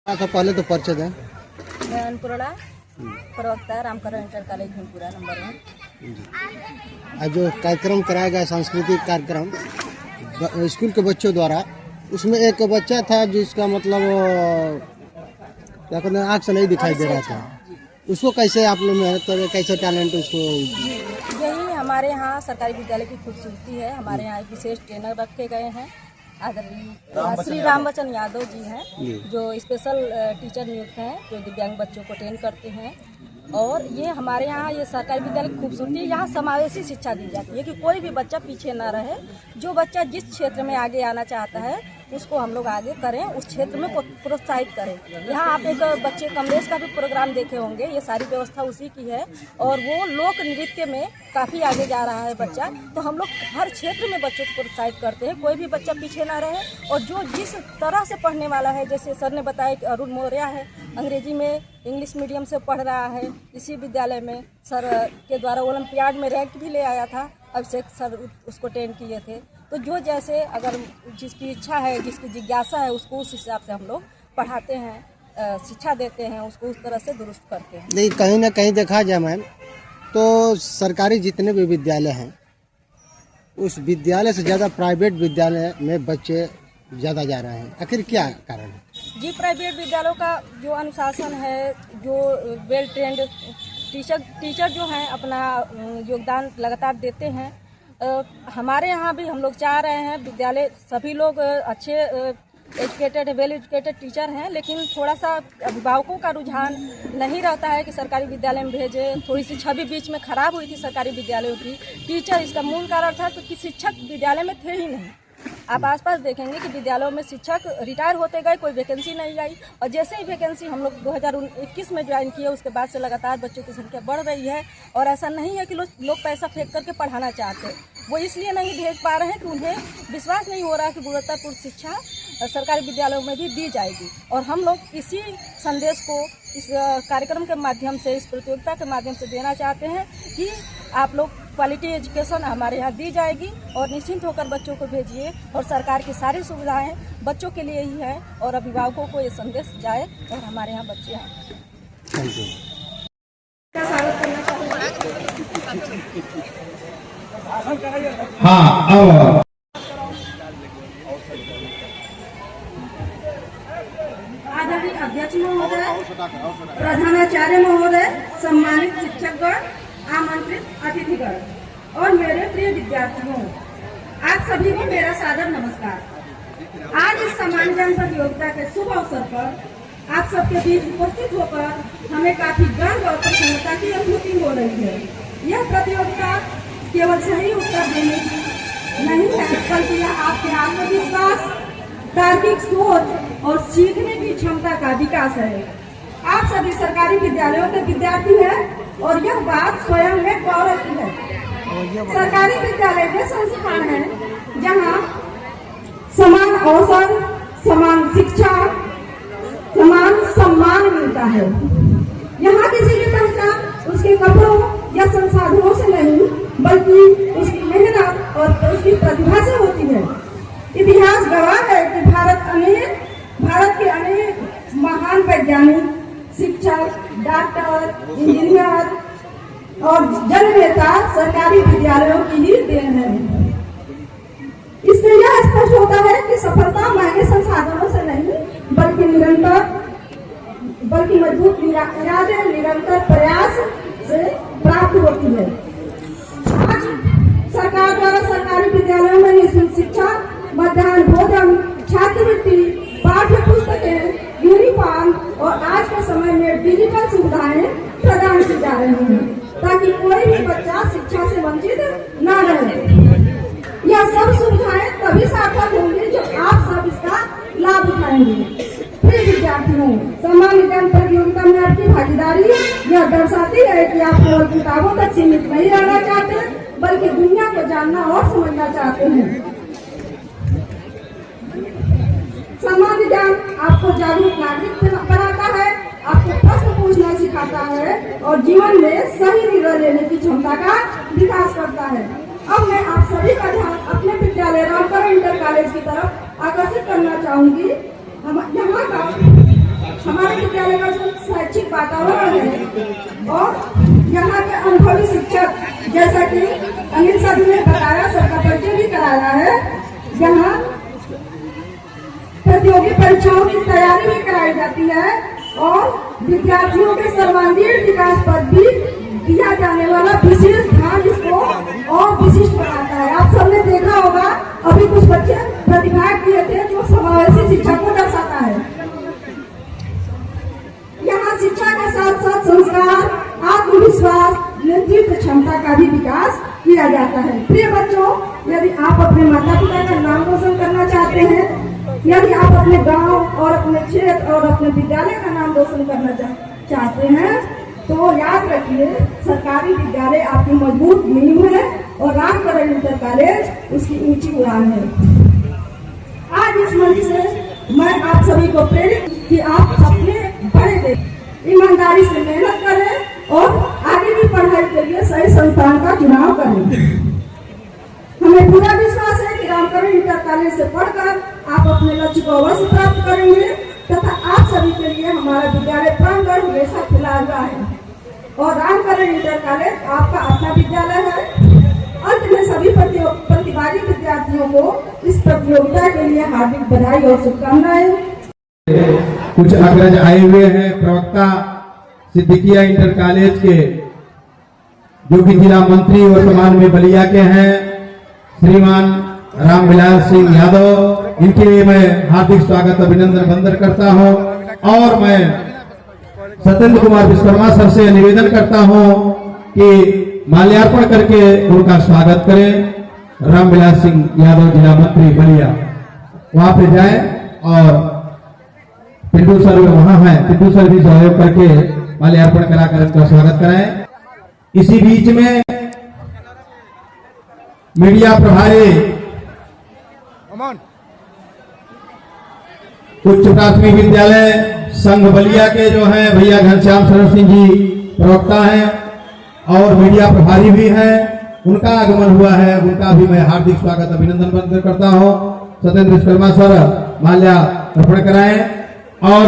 तो पहले तो परिचय दें। मैं अन्नपूर्णा, प्रवक्ता Ramkaran inter college Bhimpura number 1। आज जो कार्यक्रम कराया गया सांस्कृतिक कार्यक्रम स्कूल के बच्चों द्वारा, उसमें एक बच्चा था जिसका मतलब क्या कहते हैं आँख से नहीं दिखाई दे रहा था। उसको कैसे आप लोग मेहनत करें, कैसे टैलेंट उसको? यही हमारे यहाँ सरकारी विद्यालय की खूबसूरती है। हमारे यहाँ एक विशेष ट्रेनर रखे गए हैं, आदरणीय श्री रामवचन यादव जी हैं, जो स्पेशल टीचर नियुक्त हैं, जो दिव्यांग बच्चों को ट्रेन करते हैं। और ये हमारे यहाँ ये सरकारी विद्यालय की खूबसूरती है। यहाँ समावेशी शिक्षा दी जाती है कि कोई भी बच्चा पीछे ना रहे। जो बच्चा जिस क्षेत्र में आगे आना चाहता है उसको हम लोग आगे करें, उस क्षेत्र में प्रोत्साहित करें। यहाँ आप एक बच्चे कमलेश का भी प्रोग्राम देखे होंगे, ये सारी व्यवस्था उसी की है। और वो लोक नृत्य में काफ़ी आगे जा रहा है बच्चा। तो हम लोग हर क्षेत्र में बच्चों को प्रोत्साहित करते हैं, कोई भी बच्चा पीछे ना रहे। और जो जिस तरह से पढ़ने वाला है, जैसे सर ने बताया कि अरुण मौर्य है, अंग्रेजी में इंग्लिश मीडियम से पढ़ रहा है। इसी विद्यालय में सर के द्वारा ओलंपियाड में रैंक भी ले आया था। अभिषेक सर उसको ट्रेन किए थे। तो जो जैसे अगर जिसकी इच्छा है, जिसकी जिज्ञासा है, उसको उस हिसाब से हम लोग पढ़ाते हैं, शिक्षा देते हैं, उसको उस तरह से दुरुस्त करते हैं। नहीं, कहीं ना कहीं देखा जाए मैम, तो सरकारी जितने भी विद्यालय हैं, उस विद्यालय से ज़्यादा प्राइवेट विद्यालय में बच्चे ज़्यादा जा रहे हैं। आखिर क्या कारण है? जी, प्राइवेट विद्यालयों का जो अनुशासन है, जो वेल ट्रेंड टीचर जो हैं अपना योगदान लगातार देते हैं। हमारे यहाँ भी हम लोग चाह रहे हैं विद्यालय सभी लोग अच्छे एजुकेटेड वेल एजुकेटेड टीचर हैं, लेकिन थोड़ा सा अभिभावकों का रुझान नहीं रहता है कि सरकारी विद्यालय में भेजें। थोड़ी सी छवि बीच में खराब हुई थी सरकारी विद्यालयों की। टीचर इसका मूल कारण था कि शिक्षक विद्यालय में थे ही नहीं। आप आसपास देखेंगे कि विद्यालयों में शिक्षक रिटायर होते गए, कोई वैकेंसी नहीं आई। और जैसे ही वैकेंसी हम लोग 2021 में ज्वाइन किए, उसके बाद से लगातार बच्चों की संख्या बढ़ रही है। और ऐसा नहीं है कि लोग पैसा फेंक करके पढ़ाना चाहते हैं, वो इसलिए नहीं भेज पा रहे हैं कि उन्हें विश्वास नहीं हो रहा कि गुणवत्तापूर्ण शिक्षा सरकारी विद्यालयों में भी दी जाएगी। और हम लोग इसी संदेश को इस कार्यक्रम के माध्यम से, इस प्रतियोगिता के माध्यम से देना चाहते हैं कि आप लोग क्वालिटी एजुकेशन हमारे यहाँ दी जाएगी और निश्चिंत होकर बच्चों को भेजिए। और सरकार की सारी सुविधाएं बच्चों के लिए ही है और अभिभावकों को ये संदेश जाए और हमारे यहाँ बच्चे हैं। Thank you. स्वागत करना चाहूँगी। हाँ, आदरणीय अध्यक्ष महोदय, प्रधानाचार्य महोदय, सम्मानित शिक्षकगण, आमंत्रित अतिथिगण और मेरे प्रिय विद्यार्थियों, आप सभी को मेरा सादर नमस्कार। आज इस सम्मानजन प्रतियोगिता के शुभ अवसर पर आप सबके बीच उपस्थित होकर हमें काफी गर्व और प्रसन्नता की अनुभूति हो रही है। यह प्रतियोगिता केवल सही उत्तर देने की नहीं है, बल्कि यह आपके आत्मविश्वास, तार्किक सोच और सीखने की क्षमता का विकास है। आप सभी सरकारी विद्यालयों के विद्यार्थी हैं और यह बात स्वयं में गौरव की है। सरकारी विद्यालय वे संस्थान हैं जहां समान अवसर, समान शिक्षा, समान सम्मान मिलता है। यहाँ किसी की पहचान उसके कपड़ों या संसाधनों से नहीं, बल्कि उसकी मेहनत और उसकी प्रतिभा से होती है। इतिहास गवाह है कि भारत के अनेक महान वैज्ञानिक, शिक्षक, डॉक्टर, इंजीनियर और जननेता सरकारी विद्यालयों की ही देन है। इससे यह स्पष्ट होता है कि सफलता महंगे संसाधनों से नहीं, बल्कि मजबूत इरादे, निरंतर प्रयास से प्राप्त होती है। आज सरकार द्वारा सरकारी विद्यालयों में निःशुल्क शिक्षा, मध्याह्न भोजन, छात्रवृत्ति, पाठ्य पुस्तकें, यूनिफॉर्म और आज के समय में डिजिटल सुविधाएं प्रदान की जा रही हैं, ताकि कोई भी बच्चा शिक्षा से वंचित न रहे। यह सब सुविधाएं तभी सार्थक होंगी जो आप सब इसका लाभ उठाएंगे। प्रिय विद्यार्थियों, सामान्य ज्ञान प्रतियोगिता में आपकी भागीदारी यह दर्शाती है कि आप केवल किताबों तक सीमित नहीं रहना चाहते, बल्कि दुनिया को जानना और समझना चाहते हैं। सामान्य ज्ञान आपको जागरूक नागरिक बनाता है, आपको प्रश्न पूछना सिखाता है और जीवन में सही निर्णय लेने की क्षमता का विकास करता है। अब मैं आप सभी का ध्यान अपने विद्यालय रामकरण इंटर कॉलेज की तरफ आकर्षित करना चाहूंगी। हम यहाँ का हमारे विद्यालय का जो शैक्षिक वातावरण है और यहाँ के अनुभवी शिक्षक, जैसा कि अनिल साहब ने बताया, सबका परिचय भी कराया है। यहाँ प्रतियोगी परीक्षाओं की तैयारी भी कराई जाती है और विद्यार्थियों के सर्वांगीण विकास पर भी दिया जाने वाला विशेष ध्यान इसको और विशिष्ट बनाता है। आप सबने देखा होगा, अभी कुछ बच्चे प्रतिभाग किए थे जो समावेशी शिक्षा को दर्शाता है। यहाँ शिक्षा के साथ साथ संस्कार, आत्मविश्वास, नेतृत्व क्षमता का भी विकास किया जाता है। प्रिय बच्चों, यदि आप अपने माता पिता का नाम रोशन करना चाहते हैं, यदि आप अपने गांव और अपने क्षेत्र और अपने विद्यालय का नाम रोशन करना चाहते हैं, तो याद रखिए, सरकारी विद्यालय आपकी मजबूत नींव है और रामकरण इंटर कॉलेज उसकी ऊंची उड़ान है। आज इस मंच से मैं आप सभी को प्रेरित कि आप अपने बड़े दें, ईमानदारी से मेहनत करें और आगे भी पढ़ाई के लिए सही संस्थान का चुनाव करें। हमें पूरा विश्वास है कि रामकरण इंटर कॉलेज से पढ़कर आप अपने लक्ष्य को अवश्य प्राप्त करेंगे तथा आप सभी के लिए हमारा विद्यालय प्रांगण हमेशा खुला हुआ है और रामकरण इंटर कॉलेज आपका अपना विद्यालय है। अंत में सभी प्रतिभागी विद्यार्थियों को इस प्रतियोगिता के लिए हार्दिक बधाई और शुभकामनाएं। कुछ अग्रज आए हुए हैं प्रवक्ता सिद्दीकिया इंटर कॉलेज के, जो कि जिला मंत्री वर्तमान में बलिया के हैं, श्रीमान रामविलास सिंह यादव। इनके लिए मैं हार्दिक स्वागत अभिनंदन वंदन करता हूं और मैं सत्येंद्र कुमार विश्वकर्मा सर से निवेदन करता हूं कि माल्यार्पण करके उनका स्वागत करें। रामविलास सिंह यादव जिला मंत्री बलिया वहां पे जाए और पिंटू सर वहां है, पिंटू सर भी सहयोग करके माल्यार्पण कराकर उनका स्वागत कराएं। इसी बीच में मीडिया प्रभारी उच्च प्राथमिक विद्यालय संघ बलिया के जो हैं भैया घनश्याम शरण सिंह जी प्रवक्ता हैं और मीडिया प्रभारी भी हैं, उनका आगमन हुआ है। उनका भी मैं हार्दिक स्वागत अभिनंदन वंदन करता हूं। सत्येंद्र विश्वकर्मा सर माल्यार्पण कराएं और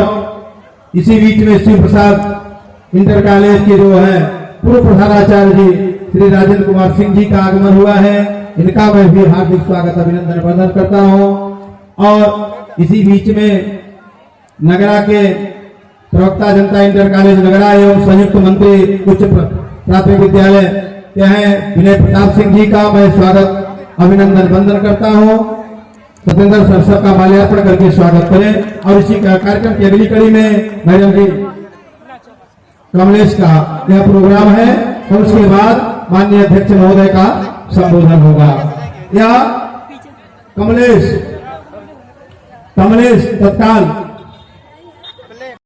इसी बीच में शिव प्रसाद इंटर कॉलेज के जो है पूर्व प्रधानाचार्य जी श्री राजेंद्र कुमार सिंह जी का आगमन हुआ है। इनका मैं भी हार्दिक स्वागत अभिनंदन वंदन करता हूं और इसी बीच में नगरा के प्रवक्ता जनता इंटर कॉलेज नगरा एवं संयुक्त मंत्री उच्च प्राथमिक विद्यालय के हैं विनय प्रताप सिंह जी का मैं स्वागत अभिनंदन वंदन करता हूं। सत्येंद्र सर सबका माल्यार्पण करके स्वागत करें और इसी कार्यक्रम की अगली कड़ी में मैडम जी कमलेश का यह प्रोग्राम है और उसके बाद माननीय अध्यक्ष महोदय का संबोधन होगा। यह कमलेश तत्काल